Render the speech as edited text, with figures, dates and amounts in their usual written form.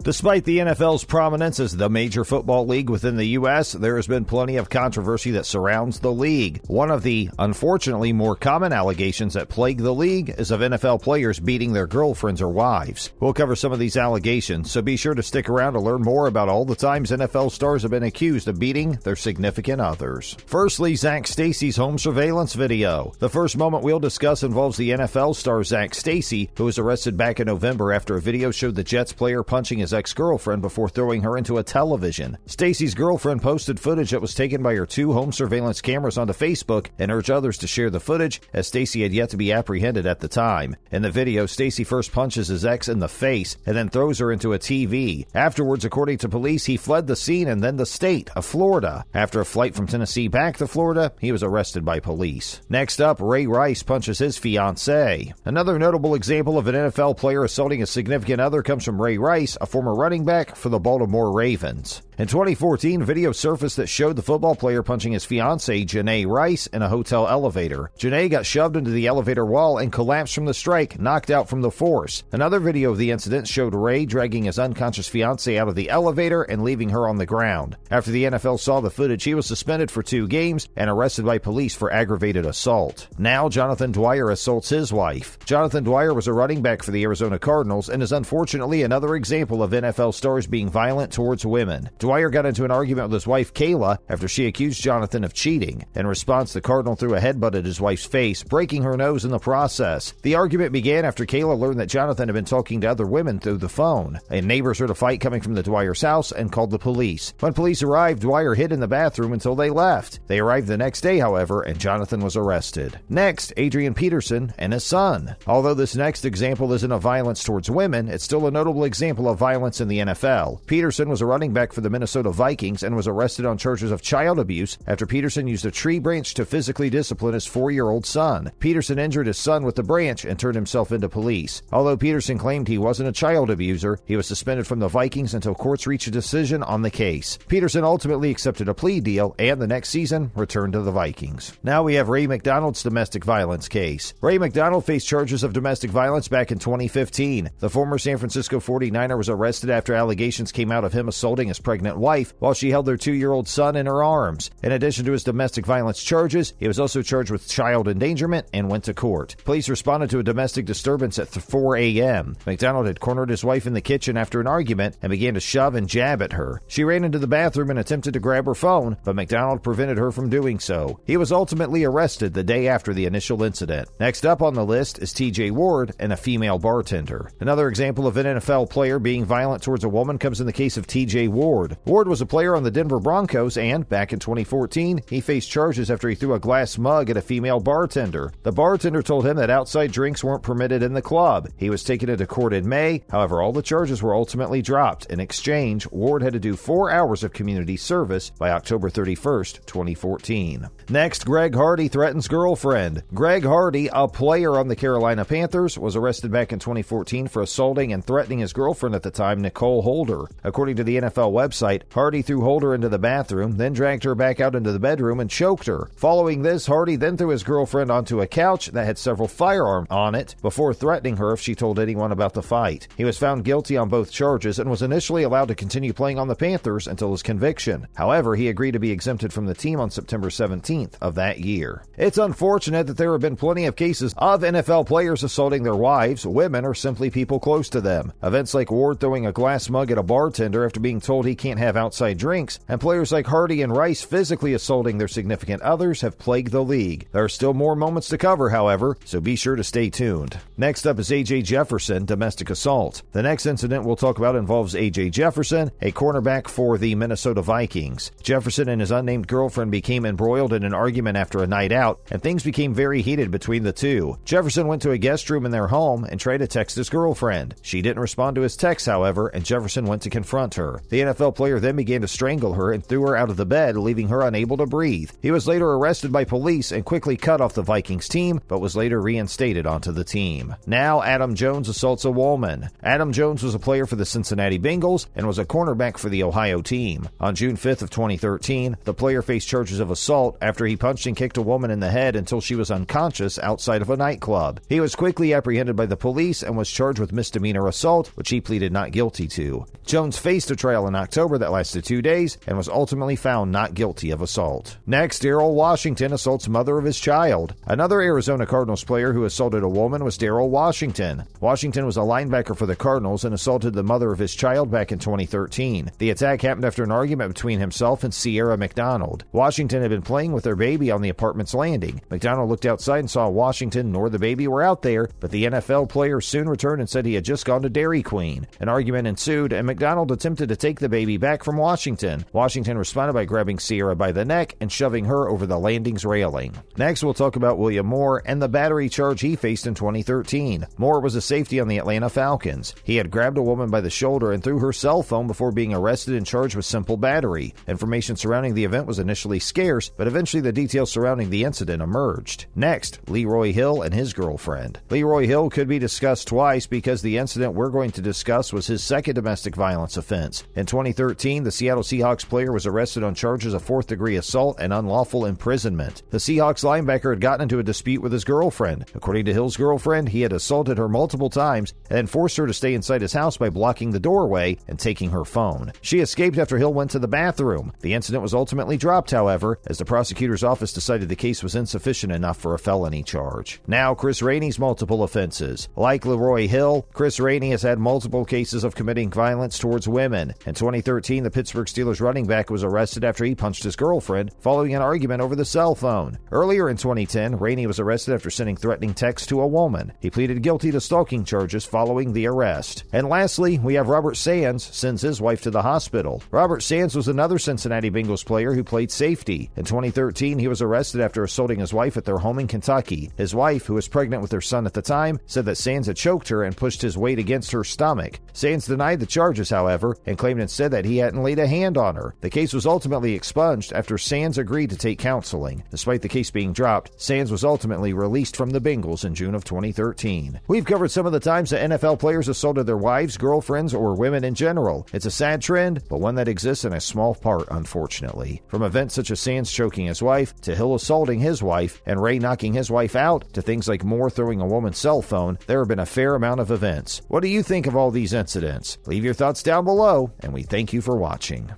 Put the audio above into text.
Despite the NFL's prominence as the major football league within the U.S., there has been plenty of controversy that surrounds the league. One of the, unfortunately, more common allegations that plague the league is of NFL players beating their girlfriends or wives. We'll cover some of these allegations, so be sure to stick around to learn more about all the times NFL stars have been accused of beating their significant others. Firstly, Zac Stacy's home surveillance video. The first moment we'll discuss involves the NFL star Zac Stacy, who was arrested back in November after a video showed the Jets player punching his ex-girlfriend before throwing her into a television. Stacy's girlfriend posted footage that was taken by her 2 home surveillance cameras onto Facebook and urged others to share the footage, as Stacy had yet to be apprehended at the time. In the video, Stacy first punches his ex in the face and then throws her into a TV. Afterwards, according to police, he fled the scene and then the state of Florida. After a flight from Tennessee back to Florida, he was arrested by police. Next up, Ray Rice punches his fiancée. Another notable example of an NFL player assaulting a significant other comes from Ray Rice, a former running back for the Baltimore Ravens. In 2014, video surfaced that showed the football player punching his fiancée, Janae Rice, in a hotel elevator. Janae got shoved into the elevator wall and collapsed from the strike, knocked out from the force. Another video of the incident showed Ray dragging his unconscious fiancée out of the elevator and leaving her on the ground. After the NFL saw the footage, he was suspended for 2 games and arrested by police for aggravated assault. Now, Jonathan Dwyer assaults his wife. Jonathan Dwyer was a running back for the Arizona Cardinals and is unfortunately another example of NFL stars being violent towards women. Dwyer got into an argument with his wife Kayla after she accused Jonathan of cheating. In response, the Cardinal threw a headbutt at his wife's face, breaking her nose in the process. The argument began after Kayla learned that Jonathan had been talking to other women through the phone. Neighbors heard a fight coming from the Dwyer's house and called the police. When police arrived, Dwyer hid in the bathroom until they left. They arrived the next day, however, and Jonathan was arrested. Next, Adrian Peterson and his son. Although this next example isn't of violence towards women, it's still a notable example of violence in the NFL. Peterson was a running back for the Minnesota Vikings and was arrested on charges of child abuse after Peterson used a tree branch to physically discipline his 4-year-old son. Peterson injured his son with the branch and turned himself into police. Although Peterson claimed he wasn't a child abuser, he was suspended from the Vikings until courts reached a decision on the case. Peterson ultimately accepted a plea deal and the next season returned to the Vikings. Now we have Ray McDonald's domestic violence case. Ray McDonald faced charges of domestic violence back in 2015. The former San Francisco 49er was arrested after allegations came out of him assaulting his pregnant wife while she held their 2-year-old son in her arms. In addition to his domestic violence charges, he was also charged with child endangerment and went to court. Police responded to a domestic disturbance at 4 a.m. McDonald had cornered his wife in the kitchen after an argument and began to shove and jab at her. She ran into the bathroom and attempted to grab her phone, but McDonald prevented her from doing so. He was ultimately arrested the day after the initial incident. Next up on the list is TJ Ward and a female bartender. Another example of an NFL player being violent towards a woman comes in the case of TJ Ward. Ward was a player on the Denver Broncos and, back in 2014, he faced charges after he threw a glass mug at a female bartender. The bartender told him that outside drinks weren't permitted in the club. He was taken into court in May, however all the charges were ultimately dropped. In exchange, Ward had to do 4 hours of community service by October 31st, 2014. Next, Greg Hardy threatens girlfriend. Greg Hardy, a player on the Carolina Panthers, was arrested back in 2014 for assaulting and threatening his girlfriend at the time, Nicole Holder. According to the NFL website, Hardy threw Holder into the bathroom, then dragged her back out into the bedroom and choked her. Following this, Hardy then threw his girlfriend onto a couch that had several firearms on it before threatening her if she told anyone about the fight. He was found guilty on both charges and was initially allowed to continue playing on the Panthers until his conviction. However, he agreed to be exempted from the team on September 17th of that year. It's unfortunate that there have been plenty of cases of NFL players assaulting their wives, women, or simply people close to them. Events like Ward throwing a glass mug at a bartender after being told he can't have outside drinks, and players like Hardy and Rice physically assaulting their significant others have plagued the league. There are still more moments to cover, however, so be sure to stay tuned. Next up is A.J. Jefferson, domestic assault. The next incident we'll talk about involves A.J. Jefferson, a cornerback for the Minnesota Vikings. Jefferson and his unnamed girlfriend became embroiled in an argument after a night out, and things became very heated between the two. Jefferson went to a guest room in their home and tried to text his girlfriend. She didn't respond to his text, however, and Jefferson went to confront her. The NFL player then began to strangle her and threw her out of the bed, leaving her unable to breathe. He was later arrested by police and quickly cut off the Vikings team, but was later reinstated onto the team. Now, Adam Jones assaults a woman. Adam Jones was a player for the Cincinnati Bengals and was a cornerback for the Ohio team. On June 5th of 2013, the player faced charges of assault after he punched and kicked a woman in the head until she was unconscious outside of a nightclub. He was quickly apprehended by the police and was charged with misdemeanor assault, which he pleaded not guilty to. Jones faced a trial in October that lasted 2 days and was ultimately found not guilty of assault. Next, Darrell Washington assaults mother of his child. Another Arizona Cardinals player who assaulted a woman was Darrell Washington. Washington was a linebacker for the Cardinals and assaulted the mother of his child back in 2013. The attack happened after an argument between himself and Sierra McDonald. Washington had been playing with their baby on the apartment's landing. McDonald looked outside and saw Washington nor the baby were out there, but the NFL player soon returned and said he had just gone to Dairy Queen. An argument ensued, and McDonald attempted to take the baby back from Washington. Washington responded by grabbing Sierra by the neck and shoving her over the landing's railing. Next, we'll talk about William Moore and the battery charge he faced in 2013. Moore was a safety on the Atlanta Falcons. He had grabbed a woman by the shoulder and threw her cell phone before being arrested and charged with simple battery. Information surrounding the event was initially scarce, but eventually the details surrounding the incident emerged. Next, Leroy Hill and his girlfriend. Leroy Hill could be discussed twice because the incident we're going to discuss was his second domestic violence offense. In 2013, the Seattle Seahawks player was arrested on charges of fourth-degree assault and unlawful imprisonment. The Seahawks linebacker had gotten into a dispute with his girlfriend. According to Hill's girlfriend, he had assaulted her multiple times and then forced her to stay inside his house by blocking the doorway and taking her phone. She escaped after Hill went to the bathroom. The incident was ultimately dropped, however, as the prosecutor's office decided the case was insufficient enough for a felony charge. Now, Chris Rainey's multiple offenses. Like Leroy Hill, Chris Rainey has had multiple cases of committing violence towards women. In 2013, the Pittsburgh Steelers running back was arrested after he punched his girlfriend following an argument over the cell phone. Earlier in 2010, Rainey was arrested after sending threatening texts to a woman. He pleaded guilty to stalking charges following the arrest. And lastly, we have Robert Sands sends his wife to the hospital. Robert Sands was another Cincinnati Bengals player who played safety. In 2013, he was arrested after assaulting his wife at their home in Kentucky. His wife, who was pregnant with their son at the time, said that Sands had choked her and pushed his weight against her stomach. Sands denied the charges, however, and claimed instead that he hadn't laid a hand on her. The case was ultimately expunged after Sands agreed to take counseling. Despite the case being dropped, Sands was ultimately released from the Bengals in June of 2013. We've covered some of the times that NFL players assaulted their wives, girlfriends, or women in general. It's a sad trend, but one that exists in a small part, unfortunately. From events such as Sands choking his wife, to Hill assaulting his wife, and Ray knocking his wife out, to things like Moore throwing a woman's cell phone, there have been a fair amount of events. What do you think of all these incidents? Leave your thoughts down below, and we thank you for watching.